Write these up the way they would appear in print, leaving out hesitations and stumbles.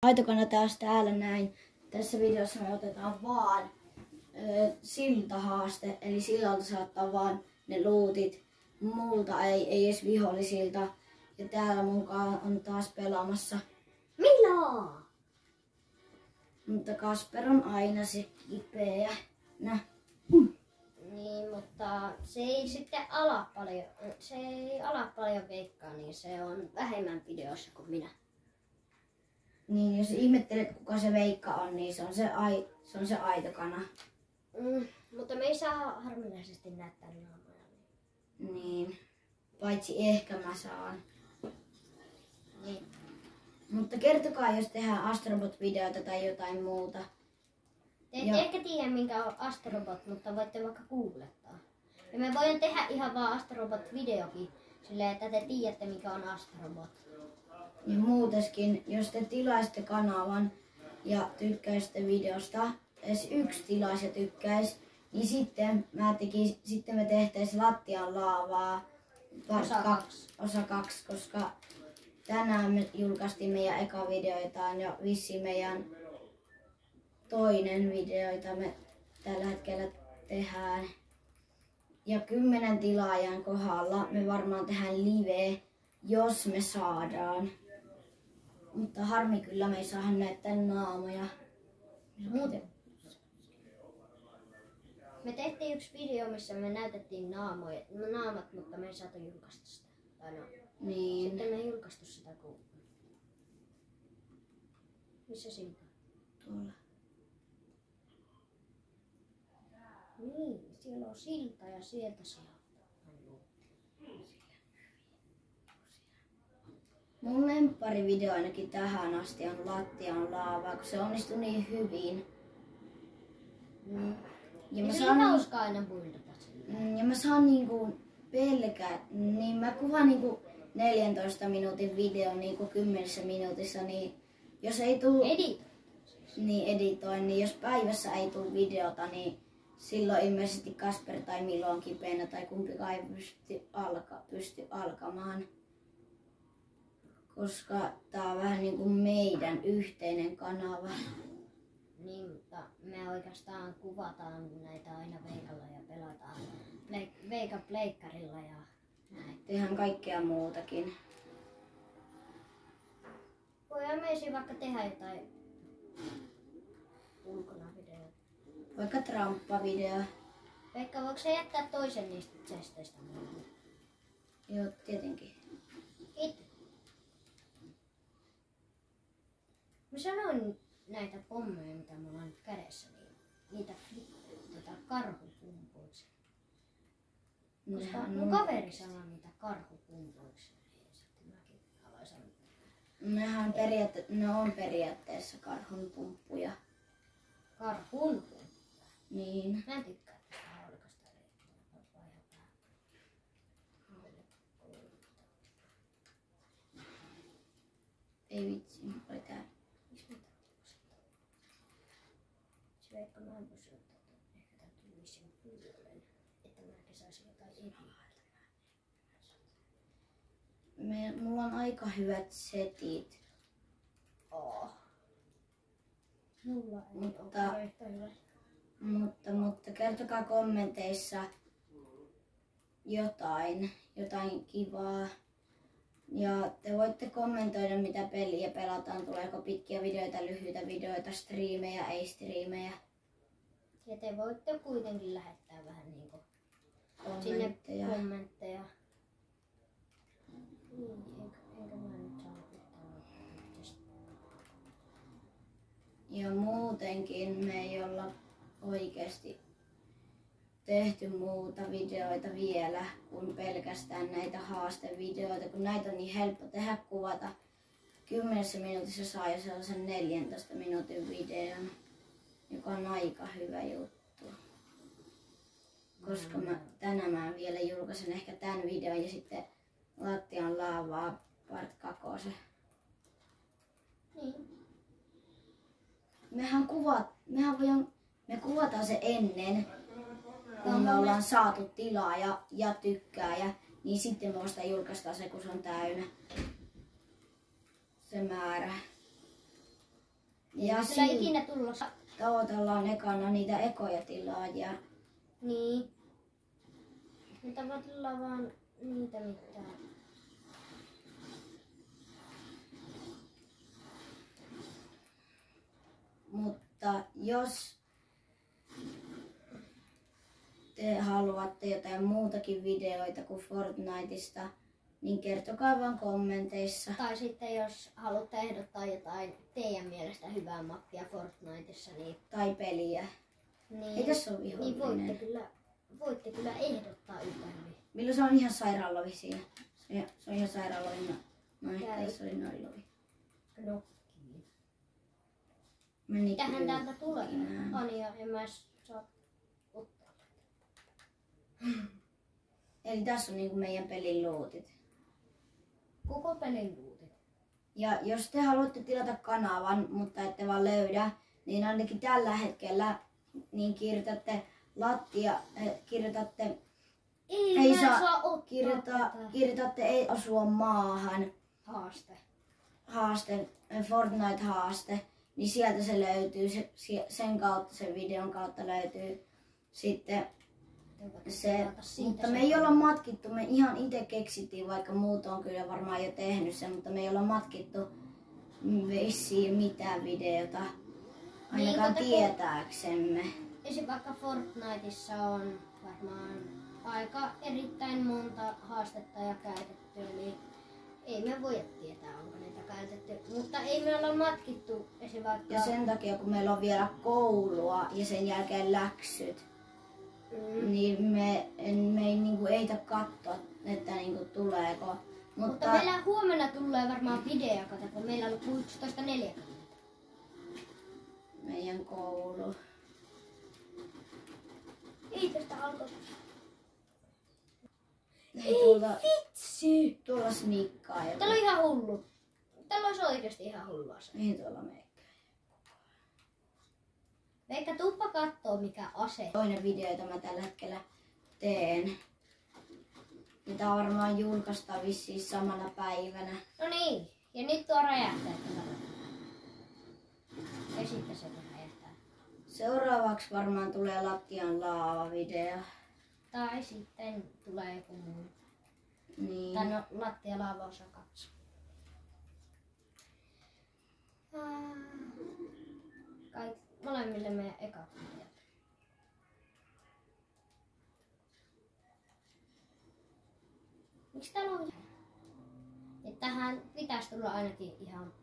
Aitokana taas täällä näin. Tässä videossa me otetaan vaan siltahaaste, eli sillalta saattaa vaan ne lootit. Multa ei edes vihollisilta. Ja täällä mukaan on taas pelaamassa Milo! Mutta Kasper on aina se kipeä. Niin, mutta se ei sitten ala paljon Veikkaa, niin se on vähemmän videossa kuin minä. Niin, jos ihmettelet kuka se Veikka on, niin se on se Aitokana. Mutta me ei saa harvinaisesti näyttää naamoja. Niin, paitsi ehkä mä saan. Niin. Mutta kertokaa, jos tehdään Astrobot-videota tai jotain muuta. Te ette ehkä tiedä, minkä on Astrobot, mutta voitte vaikka googlettaa. Ja me voidaan tehdä ihan vaan Astrobot-videokin, silleen, että te tiedätte, mikä on Astrobot. Ja muuteskin, jos te tilaisitte kanavan ja tykkäisitte videosta, edes yksi tilaisi ja tykkäisi, niin sitten me tehtäisiin lattian laavaa osa 2, koska tänään me julkaistiin meidän eka videoitaan ja vissiin meidän toinen videoita me tällä hetkellä tehdään. Ja 10 tilaajan kohdalla me varmaan tehdään live, jos me saadaan. Mutta harmi kyllä me ei saada näyttää naamoja. Me tehtiin yksi video, missä me näytettiin naamat, mutta me ei saatu julkaista sitä. Niin. Sitten me ei julkaistu sitä kun... Missä silta? Tuolla. Niin, siellä on silta ja sieltä saa. Mun lempparivideo ainakin tähän asti on lattian laavaa, kun se onnistui niin hyvin. Ja se on hauskaa aina buildata ja mä saan niinku pelkää, niin mä kuvaan niinku 14 minuutin videon niinku 10 minuutissa, niin jos ei tuu editoin, niin jos päivässä ei tuu videota, niin silloin ilmeisesti Kasper tai Milo on kipeänä tai kumpikaan ei pysty alkamaan. Koska tää on vähän niinku meidän yhteinen kanava. Niin, mutta me oikeastaan kuvataan näitä aina Veikalla ja pelataan Veikan pleikkarilla ja näin. Tehdään kaikkea muutakin. Voidaan me vaikka tehdä jotain ulkona videoita. Vaikka tramppavideo. Veikka, voiko sä jättää toisen niistä chesteistä mulle? Joo, tietenkin. Kiitos. Mä sanoin näitä pommeja, mitä mulla on nyt kädessä, niin niitä karhupumpuiksi. Koska mun kaveri sanoi niitä karhupumpuiksi, niin sitten mäkin aloin sanoa. Ne on periaatteessa karhunpumppuja. Karhunpumppuja? Niin. Mä en tykkää tästä haulikasta reittiä. Ei vitsi, oli tää. Veikka, mä en pysy ottaa, ehkä tää tuli sen puolen, että mä saisin jotain Mulla on aika hyvät setit. Mulla ei ole yhtä hyvä. Mutta kertokaa kommenteissa jotain kivaa. Ja te voitte kommentoida mitä peliä pelataan, tuleeko pitkiä videoita, lyhyitä videoita, striimejä, ei striimejä. Ja te voitte kuitenkin lähettää vähän niinku kommentteja. Enkä mä nyt saa yhtään ja muutenkin me ei olla oikeasti tehty muuta videoita vielä kuin pelkästään näitä haastevideoita, kun näitä on niin helppo tehdä, kuvata. 10 minuutissa saa jo sellaisen 14 minuutin videon, joka on aika hyvä juttu. Koska tänään mä vielä julkaisen ehkä tämän videon ja sitten lattian laavaa part 2. Niin. Me kuvataan se ennen, kun me ollaan saatu tilaaja ja tykkääjä, niin sitten me vasta julkaistaan se, kun se on täynnä se määrä. Ja Sillä ei ikinä tulla. tavoitellaan ekana niitä ekoja tilaajia. Niin. Me tavoitellaan vaan niitä mitään. Mutta jos te haluatte jotain muutakin videoita kuin Fortniteista, niin kertokaa vaan kommenteissa. Tai sitten jos haluatte ehdottaa jotain teidän mielestä hyvää mappia Fortniteissa, niin, Tai peliä. Ei tässä ole vihollinen. niin voitte kyllä ehdottaa yhtä hyvin. Milloin se on ihan sairaalovi siinä? Se on ihan sairaalovi. No ehkä Käy. se oli noin lovi. No. Meni Mitähän kyllä. täältä tulee? Anja, en mä saa ottaa. Eli tässä on niinku meidän pelin lootit. Koko pelin luutit. Ja jos te haluatte tilata kanavan, mutta ette vaan löydä, niin ainakin tällä hetkellä niin kirjoitatte kirjoitatte Ei saa ottaa tätä. kirjoitatte ei asua maahan Haaste. Fortnite-haaste, niin sieltä se löytyy, sen kautta, sen videon kautta löytyy sitten se, mutta me ei olla matkittu, me ihan itse keksittiin, vaikka muut on kyllä varmaan jo tehnyt sen, mutta me ei olla matkittu vissiin mitään videota, ainakaan Niin, tietääksemme. Esim. Vaikka Fortniteissa on varmaan aika erittäin monta haastetta ja käytetty, niin ei me voi tietää, onko niitä käytetty. Mutta ei me olla matkittu esim. Vaikka... Ja sen takia, kun meillä on vielä koulua ja sen jälkeen läksyt, niin me ei niinku eitä katsoa, että niinku tuleeko. Mutta meillä huomenna tulee varmaan video, kun meillä on 11.40. Meidän koulu. Ei tästä alkoi. Vitsi! Tuolla snikkaa joku. Täällä on ihan hullu. Täällä olisi oikeesti ihan hullua se. Mihin tuolla meikä? Veikka, tuuppa kattoo mikä ase. Toinen video, jota mä tällä hetkellä teen. Ja tää on varmaan julkaistaan vissiin samana päivänä. No niin. Ja nyt tuo räjähtää tällä. Ja sitten se räjähtää. Seuraavaksi varmaan tulee lattian laava-video. Tai sitten tulee joku muu. Niin. Tai no lattialaava osa 2. Molemmille meidän ekat videot. Miksi täällä on? Ja tähän pitäisi tulla ainakin ihan,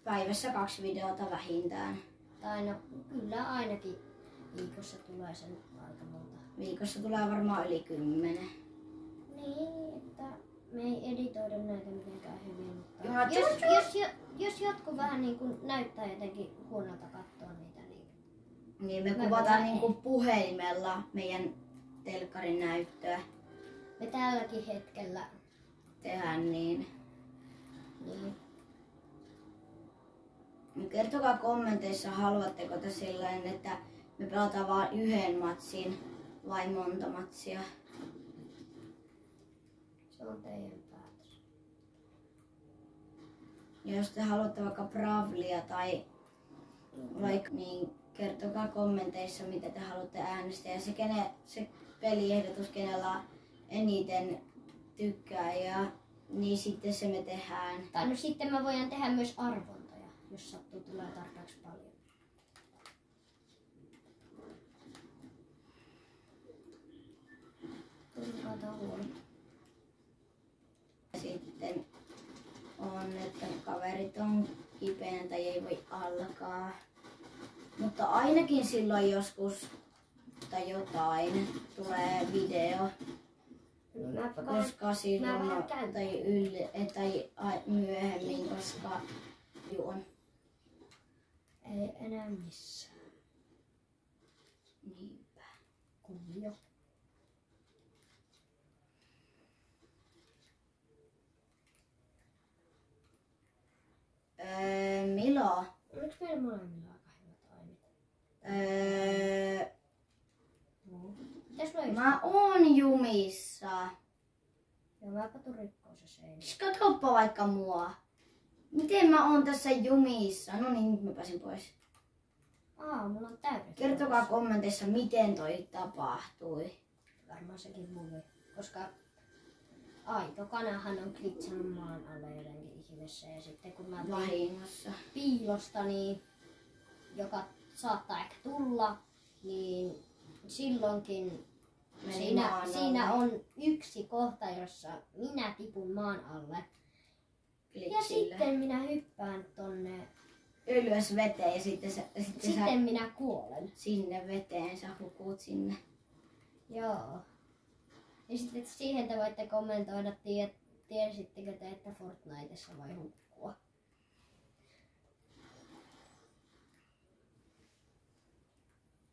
Päivässä 2 videota vähintään. tai no kyllä ainakin viikossa tulee sen aika monta. Viikossa tulee varmaan yli 10. Niin, että me ei editoida näitä mitenkään hyvin, mutta Joo, jos jotkut vähän niin kuin näyttää jotenkin huonolta katsoa niitä, Niin me Mä kuvataan voin- niinku puhelimella meidän telkkarin näyttöä. me tälläkin hetkellä Tehdään niin. niin. Kertokaa kommenteissa, haluatteko te silleen, että me pelataan vaan yhden matsin vai monta matsia. Se on teidän päätös. Ja jos te haluatte vaikka Bravlia tai vaikka, niin kertokaa kommenteissa, mitä te haluatte äänestää. Ja se peliehdotus, kenellä eniten tykkää, ja niin sitten se me tehdään. Tai no sitten me voidaan tehdä myös arvontoja, jos sattuu tulee tarpeeksi paljon. Sitten on, että kaverit on kipeänä tai ei voi alkaa. Mutta ainakin silloin joskus tai jotain tulee video, koska silloin vähän käyn. tai myöhemmin, koska juon. Ei enää missään. Niinpä. Kuvio. Milo. Oliko meillä molemmilla aika hyvät ainit? Mitäs noin? Mä oon jumissa. Joo, mäpä tuun rikkoa se seinä. Katsoppa vaikka mua. Miten mä oon tässä jumissa? No niin, nyt mä pääsin pois. Mulla on täydet. Kertokaa kommenteissa, miten toi tapahtui. Varmaan sekin mulle, koska aito kanahan on klitsannut maan alle jotenkin ihmeessä. Ja sitten kun mä Vahingossa. piilosta, niin, joka saattaa ehkä tulla, niin silloinkin siinä on yksi kohta, jossa minä tipun maan alle. Klitsille. Ja sitten minä hyppään tonne. Ylös veteen ja Sitten minä kuolen. Sinne veteen, sä hukut sinne. Joo. Ja sitten siihen te voitte kommentoida, tiesittekö te, että Fortniteissa voi hukkua.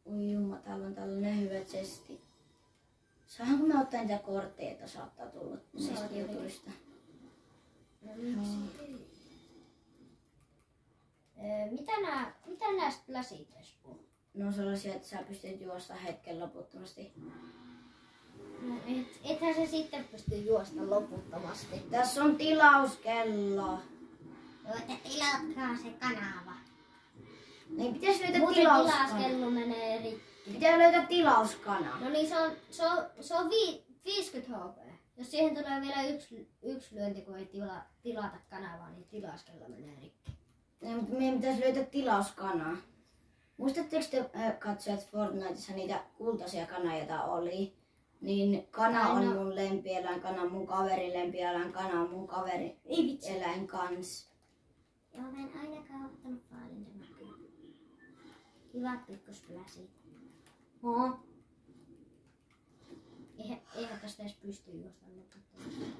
Oi jumma, täällä on tällainen hyvä chesti. Saanko mä ottaa niitä kortteja, että saattaa tulla niistä jutuista? No miksi ei? Mitä näistä läsitteistä puhuu? No sellaisia, että sä pystyt juosta hetken loputtomasti. No ethän se sitten pysty juosta loputtomasti. Tässä on tilauskello. Joo, että tilatkaa se kanava. Niin pitäisi löytää Muuten tilauskana. tilauskello menee rikki. Pitää löytää tilauskana. No niin, se on 50 HP. Jos siihen tulee vielä yksi lyönti, kun ei tilata kanavaa, niin tilauskello menee rikki. Meidän pitäisi löytää tilauskana. Muistatteko te katsojat Fortniteissa niitä kultaisia kanoja, joita oli? Niin kana on mun lempieläin, kana on mun kaverin lempieläin, kana on mun kaverin eläin kans. Joo, mä en ainakaan ottanut paljon tämän. Kivat pikkuspläsit. Eihän tästä edes pysty juosta loputtomasti.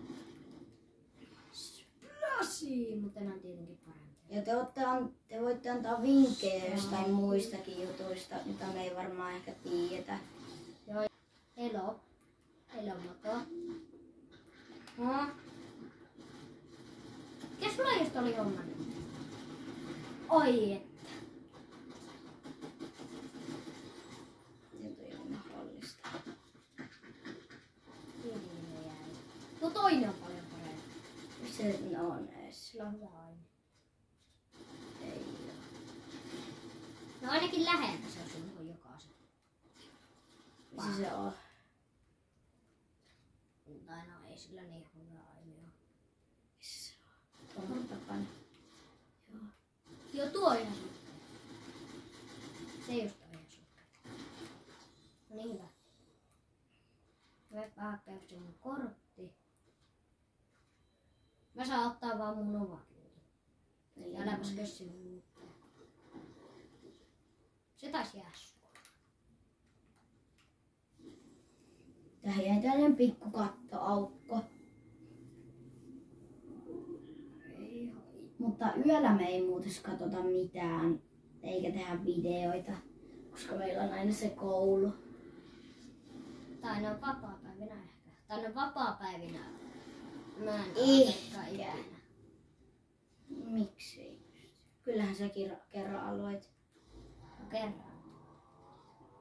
Splasi! Mutta nämä on tietenkin parempi. Ja te voitte antaa vinkkejä jostain muistakin jutuista, mitä me ei varmaan ehkä tiedetä. Joo. Elo moto. Mikäs mulla just oli homma nyt? Oi että. Nyt on joku mahdollista. Tuo toinen on paljon parempi. Missä ne on edes? Sillä on hyvä aine. Ei oo. No ainakin lähellä se on sun jokaisen. Missä se on? Tai no ei sillä niin hyvä aine ole. Missä se on? Tuon takana. Joo. Joo, tuo on ihan sukka. Se just on ihan sukka. No niin hyvä. Mä hakkaa just mun kortti. Mä saan ottaa vaan mun Nova-kyyti. Ja äläpäs kössi mun. Se taisi jää suoraan. Tähän jäi tällainen pikku kattoaukko. Mutta yöllä me ei muuten katsota mitään, eikä tehdä videoita, koska meillä on aina se koulu. Tai ne on vapaapäivinä ehkä. Tai ne on vapaapäivinä. Mä en Ehkä. ikinä. Miksi ei pysty? Kyllähän sä kerran aloit. No kerran.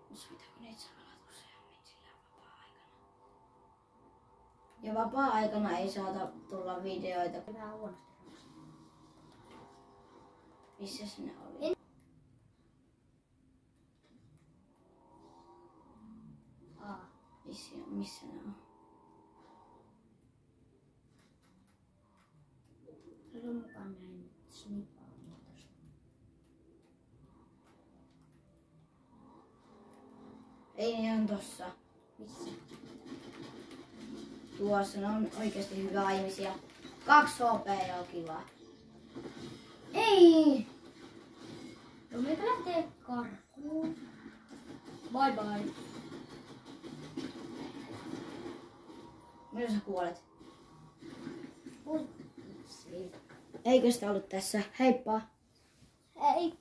Pitääkö niitä saa olla useammin sillä vapaa-aikana? Ja vapaa-aikana ei saata tulla videoita. Vähän huonosti. Missä ne oli? Missä ne on? Täällä on mukaan näin snippaa muutosta. Ei, ne on tossa. Missä? Tuossa, ne on oikeasti hyvä ihmisiä. 2 HP on kiva. Ei! No mikä lähtee karkuun? Bye bye. Milloin sä kuolet? Ui, vitsi. Eikö sitä ollut tässä? Heippa! Hei.